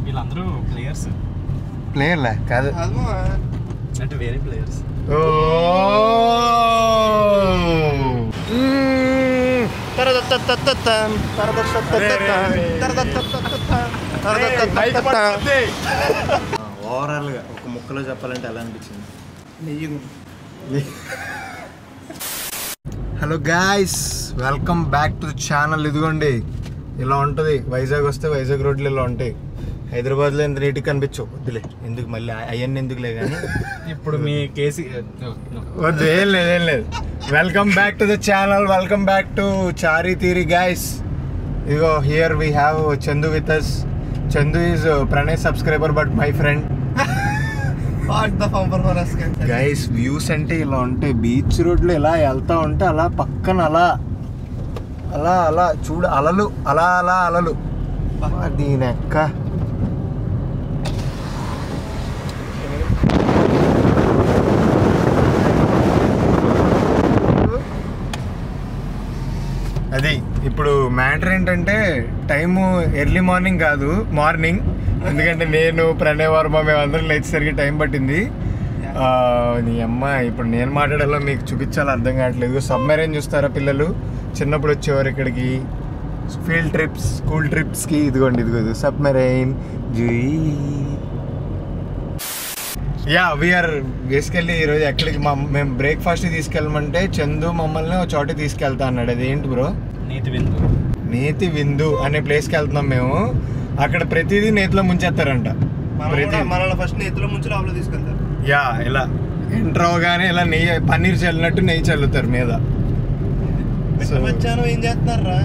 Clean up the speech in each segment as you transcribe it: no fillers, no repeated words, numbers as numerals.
వీళ్ళందరూ ప్లేయర్స్. ప్లేయర్లే కాదు, అంటే వేరే ప్లేయర్స్. ఓవరాల్ గా ఒక ముక్కలో చెప్పాలంటే ఎలా అనిపించింది? Hello guys, welcome back to the channel. ఇదిగోండి ఇలా ఉంటుంది. వైజాగ్ వస్తే వైజాగ్ రోడ్లు ఇలా ఉంటాయి. హైదరాబాద్లో ఎంత నీట్గా కనిపించవు. వద్దులే, ఎందుకు మళ్ళీ అవన్నీ ఎందుకులే. కానీ ఇప్పుడు మీ కేసీ వద్దు, ఏం లేదు. Welcome back to the channel, welcome back to చారీ తీరి గాయ్స్. ఇదిగో here we have Chandu with us. Chandu is Pranay subscriber but my friend. Guys views అంటే ఇలా ఉంటాయి. బీచ్ రోడ్లు ఇలా వెళ్తా ఉంటే అలా పక్కన అలా అలా అలా చూడు, అలలు అలా అలా అలలు. దీనెక్క అది. ఇప్పుడు మ్యాటర్ ఏంటంటే టైము ఎర్లీ మార్నింగ్ కాదు, మార్నింగ్. ఎందుకంటే నేను ప్రణయ్ వర్మ మేమందరం లేచేసరికి టైం పట్టింది. నీ అమ్మ ఇప్పుడు నేను మాట్లాడాలో మీకు చూపించాలి, అర్థం కావట్లేదు. సబ్మెరైన్ చూస్తారా పిల్లలు? చిన్నప్పుడు వచ్చేవారు ఇక్కడికి ఫీల్డ్ ట్రిప్స్, స్కూల్ ట్రిప్స్కి. ఇదిగోండి ఇదిగోదు సబ్మెరైన్. యా వీఆర్ బేసికల్లీ ఈరోజు ఎక్కడికి మేము బ్రేక్ఫాస్ట్ తీసుకెళ్ళమంటే చందు మమ్మల్ని ఒక చోట తీసుకెళ్తా అన్నాడు. అది ఏంటి బ్రో? నేతి విందు అనే ప్లేస్కి వెళ్తున్నాం మేము. అక్కడ ప్రతిదీ నేతిలో ముంచేస్తారంట. మనల్ని ఫస్ట్ నేతిలో ముంచి లోపల తీసుకెళ్తారు. యా ఇలా ఎంటర్ అవగానే ఇలా నెయ్యి, పన్నీర్ చల్లినట్టు నెయ్యి చల్లుతారు మీద. మధ్యాహ్నం ఏం చేస్తున్నారా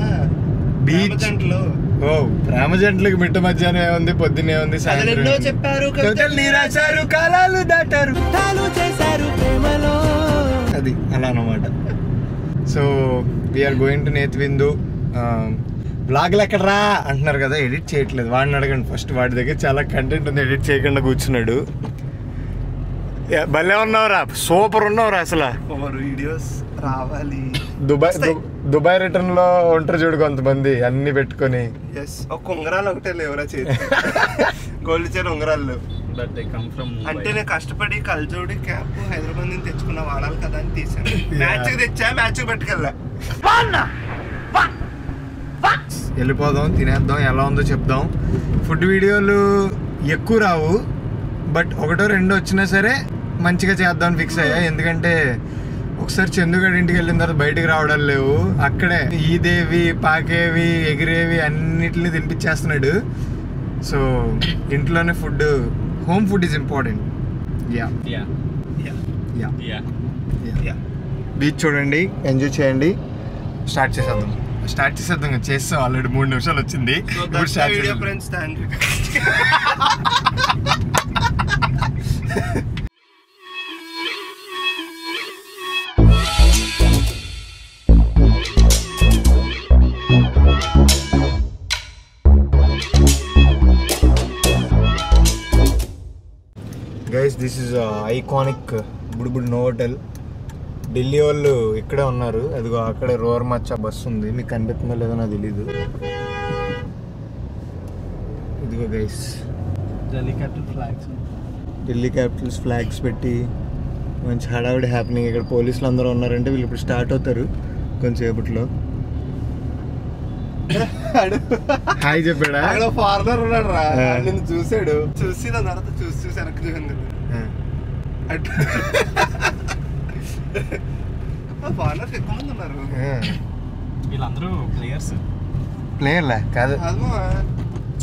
బీచ్ జంటలు? ఓ ప్రేమ జంటలకు మిట్ట మధ్యాహ్నం ఏముంది, పొద్దున్న ఏముంది, సాయంత్రం చెప్పారు, నీరాశారు, కాలాలు దాటారు, అది అలా అన్నమాట. సో వీఆర్ గోయింగ్ టు నేతి విందు. బ్లాగ్లు ఎక్కడరా అంటున్నారు కదా, ఎడిట్ చేయట్లేదు. వాడిని అడగండి ఫస్ట్, వాడి దగ్గర చాలా కంటెంట్ ఉంది, ఎడిట్ చేయకుండా కూర్చున్నాడు. భలే ఉన్నావురా, సూపర్ ఉన్నావురా అసలు. వీడియోస్ రావాలి. దుబాయ్ రిటర్న్ లో ఉంటారు చూడు కొంతమంది, అన్ని పెట్టుకొని. ఒక ఉంగరాలు ఒకటే లేవురా చేతి, గోల్డ్ చైన్ ఉంగరాలు. అంటే నేను కష్టపడి కల్జోడి క్యాప్ హైదరాబాద్ నుంచి తెచ్చుకున్నా, వాడాలి కదా అని తీసాను. మ్యాచ్ కి తెచ్చా, మ్యాచ్ కి పట్టుకెళ్ళా. వెళ్ళిపోదాం, తినేద్దాం, ఎలా ఉందో చెప్దాం. ఫుడ్ వీడియోలు ఎక్కువ రావు, బట్ ఒకటో రెండో వచ్చినా సరే మంచిగా చేద్దామని ఫిక్స్ అయ్యా. ఎందుకంటే ఒకసారి చందుగడి ఇంటికి వెళ్ళిన తర్వాత బయటికి రావడాలు లేవు. అక్కడే ఈదేవి, పాకేవి, ఎగిరేవి అన్నిటిని తినిపించేస్తున్నాడు. సో ఇంట్లోనే food, home food is important. Beach చూడండి, ఎంజాయ్ చేయండి. స్టార్ట్ చేసేద్దాం చేస్తాం. ఆల్రెడీ 3 నిమిషాలు వచ్చింది. గైస్ దిస్ ఇస్ ఐకానిక్ బుడిబుడి నోవోటెల్. ఢిల్లీ వాళ్ళు ఇక్కడే ఉన్నారు. అదిగో అక్కడే రోర్ మచ్చా బస్సు ఉంది, మీకు కనిపిస్తుందో లేదో నాకు తెలీదు. ఇదిగో గైస్ ఢిల్లీ క్యాపిటల్స్ ఫ్లాగ్స్ పెట్టి మంచి హడావిడి హ్యాపెనింగ్. ఇక్కడ పోలీసులు అందరూ ఉన్నారంటే వీళ్ళు ఇప్పుడు స్టార్ట్ అవుతారు కొంచెంసేపట్లో. హాయ్ చెప్పాడా? ఫారినర్ ఉన్నాడు రా, నిన్ను చూసాడు. చూసి దాని తర్వాత చూసి వెనక్కి చూసింది. ఫారినర్స్ ఎక్కువ మంది ఉన్నారు. వీళ్ళందరూ ప్లేయర్స్. ప్లేయర్లే కాదు,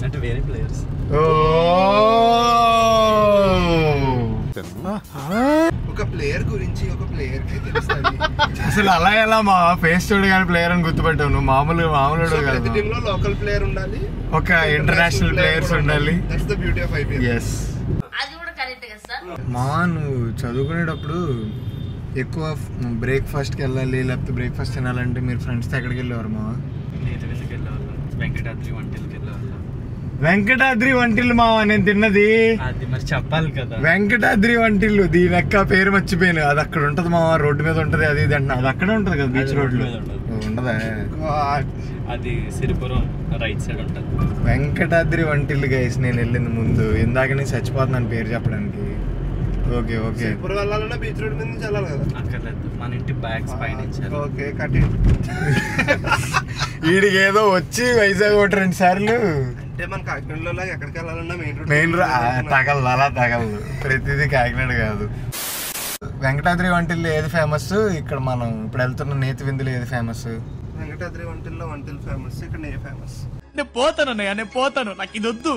అంటే వేరే ప్లేయర్స్. ఒక ప్లేయర్ గురించి ఒక ప్లేయర్ కి తెలుస్తుంది. అసలు అలా ఎలా మా ఫేస్ చూడగానే ప్లేయర్ అని గుర్తుపెట్టావు నువ్వు? మామూలు ప్రతి టీమ్ లో లోకల్ ప్లేయర్ ఉండాలి, ఒక ఇంటర్నేషనల్ ప్లేయర్స్ ఉండాలి. That's the beauty of IPL. yes మా నువ్వు చదువుకునేటప్పుడు ఎక్కువ బ్రేక్ఫాస్ట్కి వెళ్ళాలి, లేకపోతే బ్రేక్ఫాస్ట్ తినాలంటే మీరు ఫ్రెండ్స్తో ఎక్కడికి వెళ్ళేవారు? మా వెంకటాద్రి వంటిల్లు మావా నేను తిన్నది. అది మరి చెప్పాలి కదా. వెంకటాద్రి వంటిల్లు, దీని ఎక్క పేరు మర్చిపోయాను. అది అక్కడ ఉంటది మావా, రోడ్డు మీద ఉంటది. అది ఇది అంటున్నా, అది అక్కడే ఉంటది కదా బీచ్ రోడ్ లో ఉండదా? అది సిరిపురం రైట్ సైడ్ ఉంటుంది. వెంకటాద్రి వంటిల్లు గైస్ నేను వెళ్ళింది ముందు. ఇందాక నేను చచ్చిపోతున్నాను పేరు చెప్పడానికి. Okay okay. ఇప్పుడు వెళ్ళాలన్నా బీచ్ రోడ్ మీద నుంచి వెళ్ళాలి కదా? అక్కర్లేదు, మన ఇంటి బ్యాగ్స్ పైన ఇచ్చారు. ఓకే కట్టి. వీడికి ఏదో వచ్చి వైజాగ్ ఒకటి 2 సార్లు అంటే మన కాకినాడలో ఎక్కడికి వెళ్ళాలన్నా మెయిన్ తగలదు, అలా తగలదు. ప్రతిదీ కాకినాడ కాదు. వెంకటాద్రి వంటిల్లు ఏది ఫేమస్? ఇక్కడ మనం ఇప్పుడు వెళ్తున్న నేతి విందులు ఏది ఫేమస్? వెంకటాద్రి వంటిల్లో వంటిల్ ఫేమస్, ఇక్కడ నెయ్యి ఫేమస్. నేను పోతాను, నాకు ఇది వద్దు.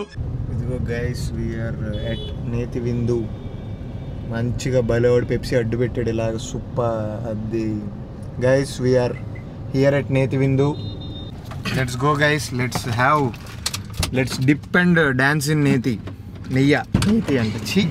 ఇదిగో గైస్ వీఆర్ ఎట్ నేతి విందు. మంచిగా బలేవాడు పెప్సీ అడ్డు పెట్టాడు ఇలాగ సూపర్. అది గైస్ వీఆర్ హియర్ ఎట్ నేతి విందు. Let's go guys, let's dip and dance in నేతి. నేతి అంటే ఛీ.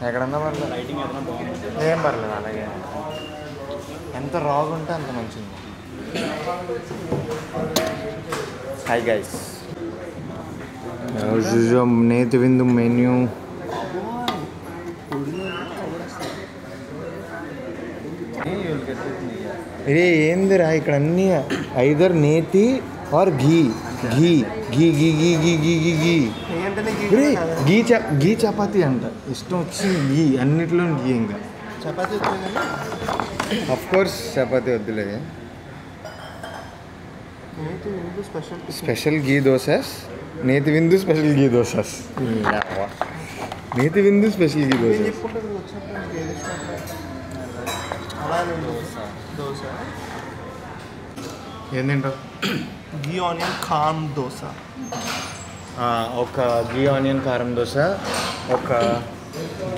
ఎక్కడన్నా పర్లేదు, లైటింగ్ ఏదైనా బాగుంది. ఏం పర్లేదు అలాగే. ఎంత రాగు ఉంటే అంత మంచిది. హాయ్ గైస్, నేతి విందు మెన్యూ. ఏ ఏందిరా ఇక్కడ అన్నీ ఐదర్ నేతి ఆర్ ఘీ ఘీ ఘీ ఘీ ఘీ ఘీ ఘీ ఘీ ఘీ ఘీ చపాతీ అంట. ఇష్టం వచ్చింది ఘీ, అన్నిట్లో ఘీ. ఇంకా చపాతీ అఫ్ కోర్స్ చపాతీ వద్దులే. స్పెషల్ ఘీ దోసాస్, నేతి విందు స్పెషల్ ఘీ దోసాస్. నేతి విందు స్పెషల్ ఘీ దోసాస్. ఏం తింటావు? ఘీ ఆనియన్ కారం దోశ. ఒక ఘీ ఆనియన్ కారం దోశ, ఒక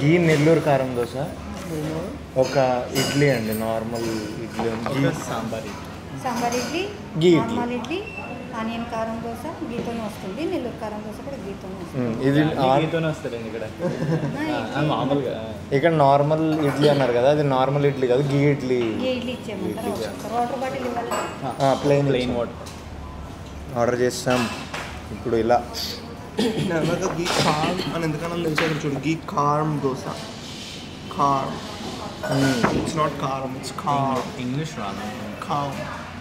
ఘీ నెల్లూరు కారం దోశ, ఒక ఇడ్లీ అండి, నార్మల్ ఇడ్లీ. సాంబార్ ఇడ్లీ, ఘీ నార్మల్ ఇడ్లీ, ఆనియన్ కారం దోశ గీతోనే వస్తుంది. నెల్లూరు కారం దోశ కూడా గీతోనే వస్తుంది. ఇది గీతోనే వస్తారండి ఇక్కడ. మామూలుగా ఇక్కడ నార్మల్ ఇడ్లీ అన్నారు కదా, అది నార్మల్ ఇడ్లీ కాదు, ఘీ ఇడ్లీ. ఘీ ఇడ్లీ ఇచ్చేయమంటారు. వాటర్ బాటిల్ ఇవ్వాలి. ప్లెయిన్ వాటర్ ఆర్డర్ చేస్తాం. ఇప్పుడు ఇలా ఘీ కారం అని ఎందుకన్నా తెలిసారు చూడు. ఘీ కారం దోశ. కారం, ఇట్స్ నాట్ కారం, ఇట్స్ కారం. ఇంగ్లీష్ రాదు. కారం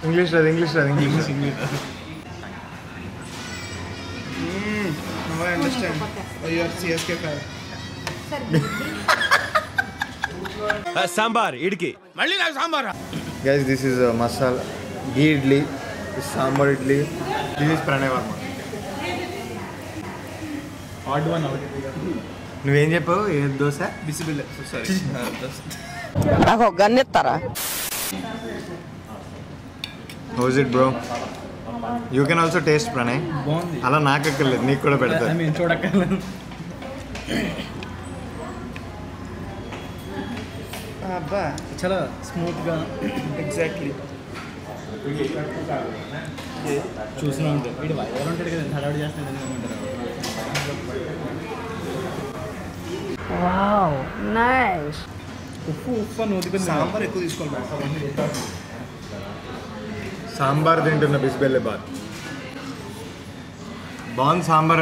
ఇంగ్లీష్ రాదు. I understand. You are CSK fan. Sambar ఇడికి మళ్ళీ నాకు sambar. Guys this is masala ghee idli, sambar idli. This is Pranay Varma. Odd one out. నువ్వేం చెప్పావు? ఏ దోశ? బిసిబిల్. సారీ. నాకు గన్నెత్తారా? How's it bro? You can also taste Pranay. బాగుంది. అలా నాకు ఎక్కర్లేదు, నీకు కూడా పెడతా. మేము చూడక్కర్లేదు. అబ్బా చాలా స్మూత్గా. ఎగ్జాక్ట్లీ. చూసినా ఉంటుంది. వీడు వైర్ ఉంటాడు కదా, హడావుడి చేస్తాడు. Wow nice. ఉప్పు అని ఒదుకుంది. సాంబార్ ఎక్కువ తీసుకోవాలి. సాంబార్ తింటున్న బిస్బెల్లే బాత్. బాగుంది సాంబార్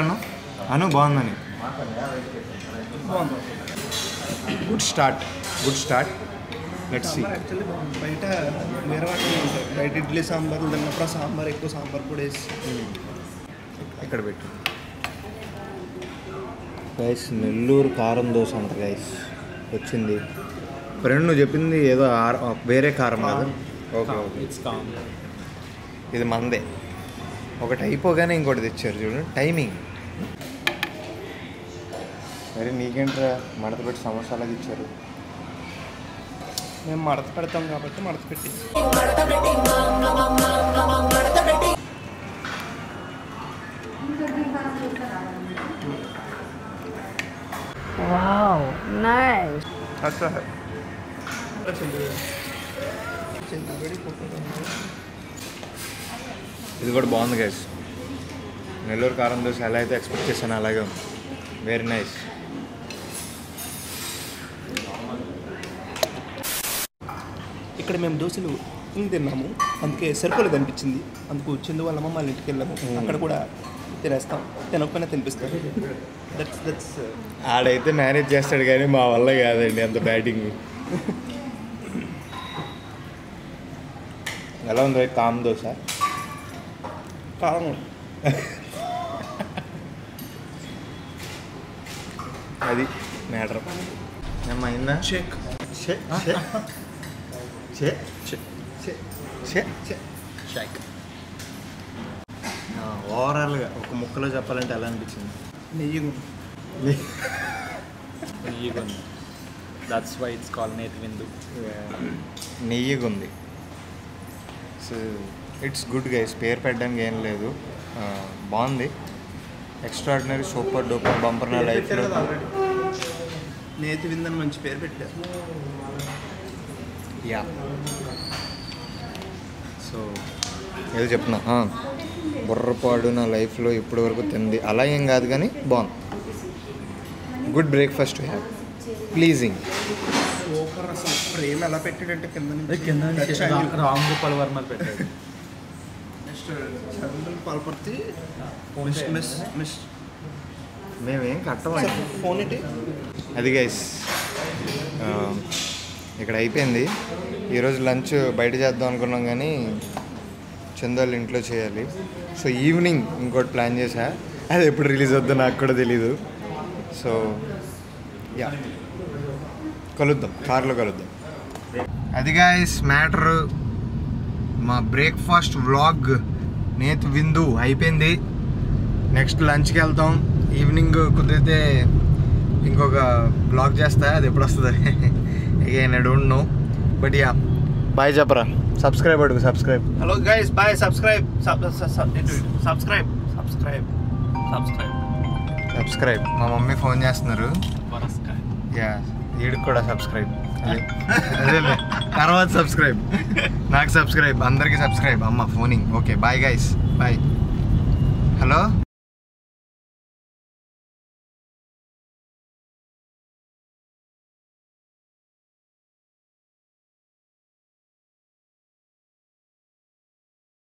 అను బాగుందని. Good start. Let's see. Actually బయట వేరే వాటిలో ఉంటాయి. బయట ఇడ్లీ సాంబార్ తిన్నప్పుడు సాంబార్ ఎక్కువ సాంబార్ పొడి వేసి ఇక్కడ పెట్టు గైస్. నెల్లూరు కారం దోశ అంట గైస్ వచ్చింది. ఫ్రెండ్ నువ్వు చెప్పింది ఏదో వేరే కారం కదా? Okay okay. It's calm. ఇది మందే. ఒకటి అయిపోగానే ఇంకోటి తెచ్చారు చూడండి. టైమింగ్ మరి నీకేంట్రా మడత పెట్టి సమోసాలాగా ఇచ్చారు. మేము మడత పెడతాం కాబట్టి మడత పెట్టి. Wow nice. ఇది కూడా బాగుంది గైస్. నెల్లూరు కారం దోశ ఎలా అయితే ఎక్స్పెక్ట్ చేశాను అలాగే ఉంది. Very nice. ఇక్కడ మేము దోశలు తిన్నాము, అందుకే సరిపోలేదు అనిపించింది. అందుకు చందు వాళ్ళ అమ్మ వాళ్ళ ఇంటికి వెళ్ళాము, అక్కడ కూడా తినేస్తాం, తినకపోయినా తినిపిస్తాం. దట్స్ ఆడైతే మేనేజ్ చేస్తాడు కానీ మా వల్ల కాదండి అంత బ్యాటింగ్. ఎలా ఉంది కామ్ దోశ? కారం. అది మ్యాటర్. ఏమైందా? చెక్ షైక్. ఓవరాల్గా ఒక ముక్కలో చెప్పాలంటే ఎలా అనిపించింది? నెయ్యి. దట్స్ వై ఇట్స్ కాల్డ్ నేతి విందు. నెయ్యిగా ఉంది. సో ఇట్స్ గుడ్ గైస్, పేరు పెట్టడానికి ఏం లేదు, బాగుంది. Extraordinary, super duper bumper. నా లైఫ్లో నేతి విందని మంచి పేరు పెట్టారు. యా. సో ఏదో చెప్తున్నా, బుర్రపాడు నా లైఫ్లో ఇప్పటి వరకు తింది అలా ఏం కాదు కానీ బాగుంది. Good breakfast to have, pleasing. Super. అసలు ప్రేమ ఎలా పెట్టాడంటే కింద రామ్ గోపాల్ వర్మ పెట్టాడు. నెక్స్ట్ పాల్పర్తి మిస్ మేమేం కట్టమండి. ఫోన్ ఏంటి? అది గైస్ ఇక్కడ అయిపోయింది. ఈరోజు లంచ్ బయట చేద్దాం అనుకున్నాం కానీ చందోళ్ళు ఇంట్లో చేయాలి. సో ఈవినింగ్ ఇంకోటి ప్లాన్ చేశా, అది ఎప్పుడు రిలీజ్ అవుద్దో నాకు కూడా తెలీదు. సో యా, కలుద్దాం, కార్లో కలుద్దాం. అది గైస్ మ్యాటర్. మా బ్రేక్ఫాస్ట్ వ్లాగ్ నేతి విందు అయిపోయింది. నెక్స్ట్ లంచ్కి వెళ్తాం. ఈవినింగ్ కుదిరితే ఇంకొక బ్లాగ్ చేస్తా, అది ఎప్పుడు వస్తుంది again I don't know. But yeah, bye చెప్పరా. సబ్స్క్రైబ్ అడుగు. Subscribe. Hello guys, bye. Subscribe. మా మమ్మీ ఫోన్ చేస్తున్నారు. యా, వీడికి కూడా సబ్స్క్రైబ్. అదే తర్వాత సబ్స్క్రైబ్, నాకు సబ్స్క్రైబ్, అందరికీ సబ్స్క్రైబ్. అమ్మ phoning. Okay bye guys, bye. Hello.